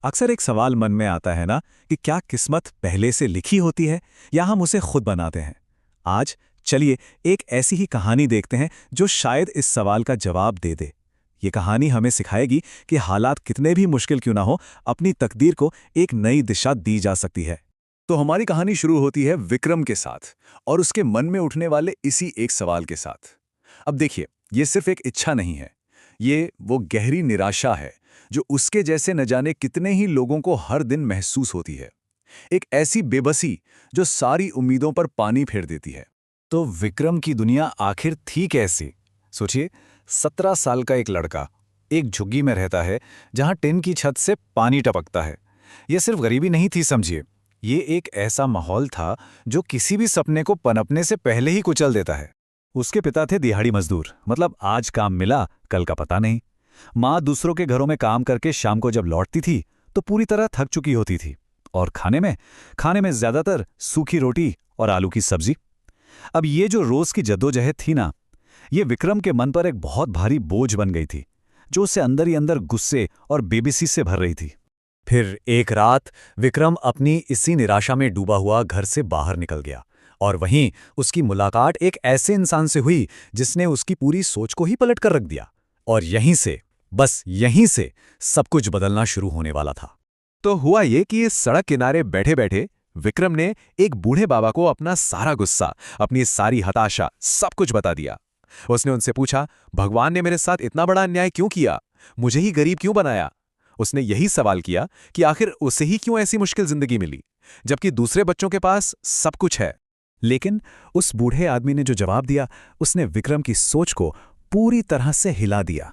अक्सर एक सवाल मन में आता है ना कि क्या किस्मत पहले से लिखी होती है या हम उसे खुद बनाते हैं। आज चलिए एक ऐसी ही कहानी देखते हैं जो शायद इस सवाल का जवाब दे दे। ये कहानी हमें सिखाएगी कि हालात कितने भी मुश्किल क्यों ना हो, अपनी तकदीर को एक नई दिशा दी जा सकती है। तो हमारी कहानी शुरू होती है विक्रम के साथ और उसके मन में उठने वाले इसी एक सवाल के साथ। अब देखिए, ये सिर्फ एक इच्छा नहीं है, ये वो गहरी निराशा है जो उसके जैसे न जाने कितने ही लोगों को हर दिन महसूस होती है। एक ऐसी बेबसी जो सारी उम्मीदों पर पानी फेर देती है। तो विक्रम की दुनिया आखिर थी कैसी? सोचिए, 17 साल का एक लड़का एक झुग्गी में रहता है जहां टिन की छत से पानी टपकता है। यह सिर्फ गरीबी नहीं थी, समझिए, ये एक ऐसा माहौल था जो किसी भी सपने को पनपने से पहले ही कुचल देता है। उसके पिता थे दिहाड़ी मजदूर, मतलब आज काम मिला कल का पता नहीं। माँ दूसरों के घरों में काम करके शाम को जब लौटती थी तो पूरी तरह थक चुकी होती थी, और खाने में ज्यादातर सूखी रोटी और आलू की सब्जी। अब ये जो रोज की जद्दोजहद थी ना, ये विक्रम के मन पर एक बहुत भारी बोझ बन गई थी, जो उसे अंदर ही अंदर गुस्से और बेबसी से भर रही थी। फिर एक रात विक्रम अपनी इसी निराशा में डूबा हुआ घर से बाहर निकल गया, और वहीं उसकी मुलाकात एक ऐसे इंसान से हुई जिसने उसकी पूरी सोच को ही पलट कर रख दिया। और यहीं से, बस यहीं से सब कुछ बदलना शुरू होने वाला था। तो हुआ ये कि इस सड़क किनारे बैठे बैठे विक्रम ने एक बूढ़े बाबा को अपना सारा गुस्सा, अपनी सारी हताशा, सब कुछ बता दिया। उसने उनसे पूछा, भगवान ने मेरे साथ इतना बड़ा अन्याय क्यों किया? मुझे ही गरीब क्यों बनाया? उसने यही सवाल किया कि आखिर उसे ही क्यों ऐसी मुश्किल जिंदगी मिली, जबकि दूसरे बच्चों के पास सब कुछ है। लेकिन उस बूढ़े आदमी ने जो जवाब दिया, उसने विक्रम की सोच को पूरी तरह से हिला दिया।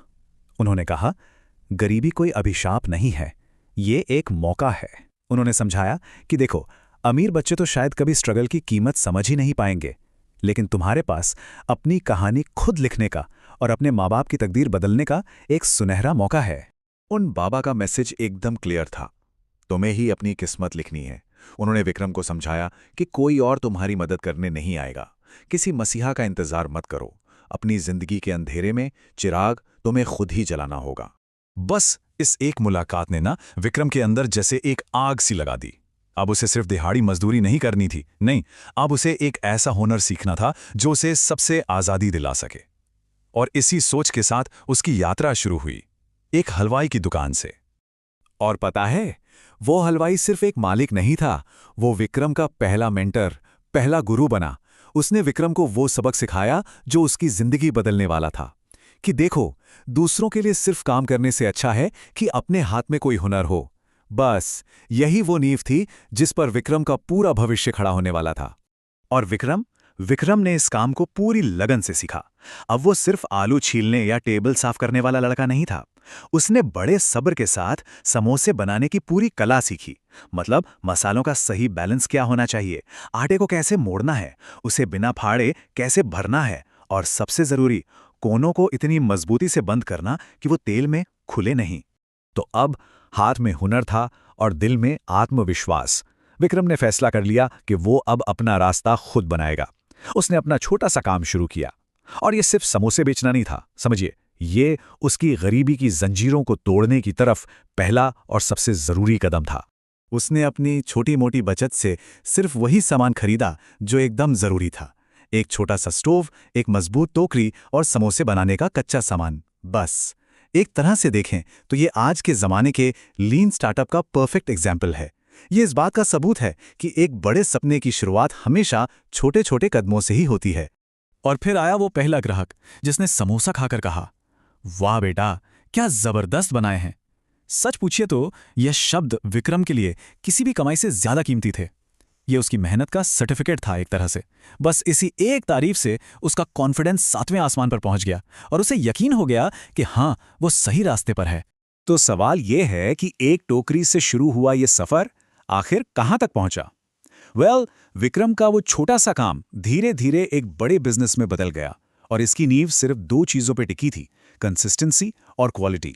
उन्होंने कहा, गरीबी कोई अभिशाप नहीं है, ये एक मौका है। उन्होंने समझाया कि देखो, अमीर बच्चे तो शायद कभी स्ट्रगल की कीमत समझ ही नहीं पाएंगे, लेकिन तुम्हारे पास अपनी कहानी खुद लिखने का और अपने माँ बाप की तकदीर बदलने का एक सुनहरा मौका है। उन बाबा का मैसेज एकदम क्लियर था, तुम्हें ही अपनी किस्मत लिखनी है। उन्होंने विक्रम को समझाया कि कोई और तुम्हारी मदद करने नहीं आएगा, किसी मसीहा का इंतजार मत करो, अपनी जिंदगी के अंधेरे में चिराग तुम्हें खुद ही जलाना होगा। बस इस एक मुलाकात ने ना विक्रम के अंदर जैसे एक आग सी लगा दी। अब उसे सिर्फ दिहाड़ी मजदूरी नहीं करनी थी, नहीं, अब उसे एक ऐसा हुनर सीखना था जो उसे सबसे आज़ादी दिला सके। और इसी सोच के साथ उसकी यात्रा शुरू हुई, एक हलवाई की दुकान से। और पता है, वो हलवाई सिर्फ एक मालिक नहीं था, वो विक्रम का पहला मेंटर, पहला गुरु बना। उसने विक्रम को वो सबक सिखाया जो उसकी जिंदगी बदलने वाला था, कि देखो, दूसरों के लिए सिर्फ काम करने से अच्छा है कि अपने हाथ में कोई हुनर हो। बस यही वो नींव थी जिस पर विक्रम का पूरा भविष्य खड़ा होने वाला था। और विक्रम ने इस काम को पूरी लगन से सीखा। अब वो सिर्फ आलू छीलने या टेबल साफ करने वाला लड़का नहीं था। उसने बड़े सब्र के साथ समोसे बनाने की पूरी कला सीखी। मतलब मसालों का सही बैलेंस क्या होना चाहिए, आटे को कैसे मोड़ना है, उसे बिना फाड़े कैसे भरना है, और सबसे जरूरी, कोनों को इतनी मजबूती से बंद करना कि वो तेल में खुले नहीं। तो अब हाथ में हुनर था और दिल में आत्मविश्वास। विक्रम ने फैसला कर लिया कि वो अब अपना रास्ता खुद बनाएगा। उसने अपना छोटा सा काम शुरू किया, और ये सिर्फ समोसे बेचना नहीं था, समझिए, ये उसकी गरीबी की जंजीरों को तोड़ने की तरफ पहला और सबसे जरूरी कदम था। उसने अपनी छोटी मोटी बचत से सिर्फ वही सामान खरीदा जो एकदम जरूरी था, एक छोटा सा स्टोव, एक मजबूत टोकरी और समोसे बनाने का कच्चा सामान। बस एक तरह से देखें तो ये आज के जमाने के लीन स्टार्टअप का परफेक्ट एग्जाम्पल है। ये इस बात का सबूत है कि एक बड़े सपने की शुरुआत हमेशा छोटे छोटे कदमों से ही होती है। और फिर आया वो पहला ग्राहक जिसने समोसा खाकर कहा, वाह बेटा, क्या जबरदस्त बनाए हैं। सच पूछिए तो यह शब्द विक्रम के लिए किसी भी कमाई से ज्यादा कीमती थे। ये उसकी मेहनत का सर्टिफिकेट था एक तरह से। बस इसी एक तारीफ से उसका कॉन्फिडेंस 7वें आसमान पर पहुंच गया, और उसे यकीन हो गया कि हाँ, वो सही रास्ते पर है। तो सवाल ये है कि एक टोकरी से शुरू हुआ ये सफर आखिर कहां तक पहुंचा? विक्रम का वो छोटा सा काम धीरे धीरे एक बड़े बिजनेस में बदल गया, और इसकी नींव सिर्फ 2 चीजों पे टिकी थी, कंसिस्टेंसी और क्वालिटी।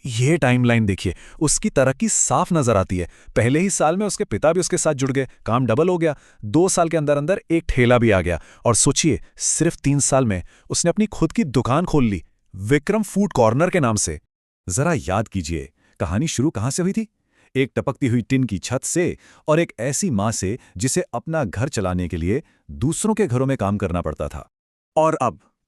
ये टाइमलाइन देखिए, उसकी तरक्की साफ नजर आती है। पहले ही साल में उसके पिता भी उसके साथ जुड़ गए, काम डबल हो गया। 2 साल के अंदर अंदर एक ठेला भी आ गया, और सोचिए, सिर्फ 3 साल में उसने अपनी खुद की दुकान खोल ली, विक्रम फूड कॉर्नर के नाम से। जरा याद कीजिए, कहानी शुरू कहां से हुई थी? एक टपकती हुई टिन की छत से और एक ऐसी माँ से जिसे अपना घर चलाने के लिए दूसरों के घरों में काम करना पड़ता था। और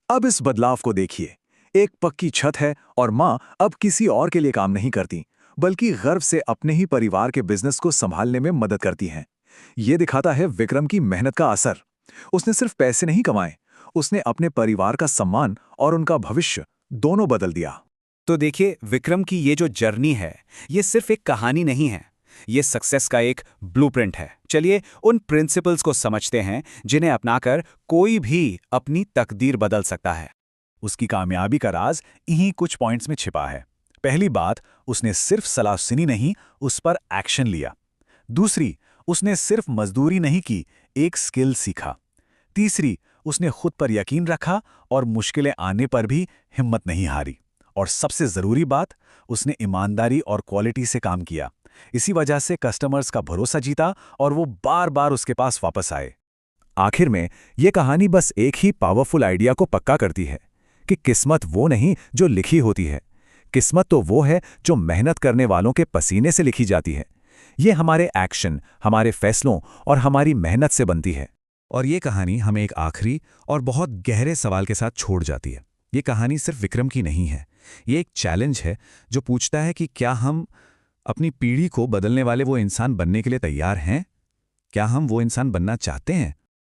अब इस बदलाव को देखिए। एक पक्की छत है और माँ अब किसी और के लिए काम नहीं करती, बल्कि गर्व से अपने ही परिवार के बिजनेस को संभालने में मदद करती हैं। ये दिखाता है विक्रम की मेहनत का असर। उसने सिर्फ पैसे नहीं कमाए, उसने अपने परिवार का सम्मान और उनका भविष्य दोनों बदल दिया। तो देखिए, विक्रम की ये जो जर्नी है, ये सिर्फ एक कहानी नहीं है, ये सक्सेस का एक ब्लूप्रिंट है। चलिए उन प्रिंसिपल्स को समझते हैं जिन्हें अपनाकर कोई भी अपनी तकदीर बदल सकता है। उसकी कामयाबी का राज इन्हीं कुछ पॉइंट्स में छिपा है। पहली बात, उसने सिर्फ सलाह सुनी नहीं, उस पर एक्शन लिया। दूसरी, उसने सिर्फ मजदूरी नहीं की, एक स्किल सीखा। तीसरी, उसने खुद पर यकीन रखा और मुश्किलें आने पर भी हिम्मत नहीं हारी। और सबसे जरूरी बात, उसने ईमानदारी और क्वालिटी से काम किया। इसी वजह से कस्टमर्स का भरोसा जीता और वो बार बार उसके पास वापस आए। आखिर में ये कहानी बस एक ही पावरफुल आइडिया को पक्का करती है कि किस्मत वो नहीं जो लिखी होती है, किस्मत तो वो है जो मेहनत करने वालों के पसीने से लिखी जाती है। ये हमारे एक्शन, हमारे फैसलों और हमारी मेहनत से बनती है। और ये कहानी हमें एक आखिरी और बहुत गहरे सवाल के साथ छोड़ जाती है। ये कहानी सिर्फ विक्रम की नहीं है, ये एक चैलेंज है जो पूछता है कि क्या हम अपनी पीढ़ी को बदलने वाले वो इंसान बनने के लिए तैयार हैं? क्या हम वो इंसान बनना चाहते हैं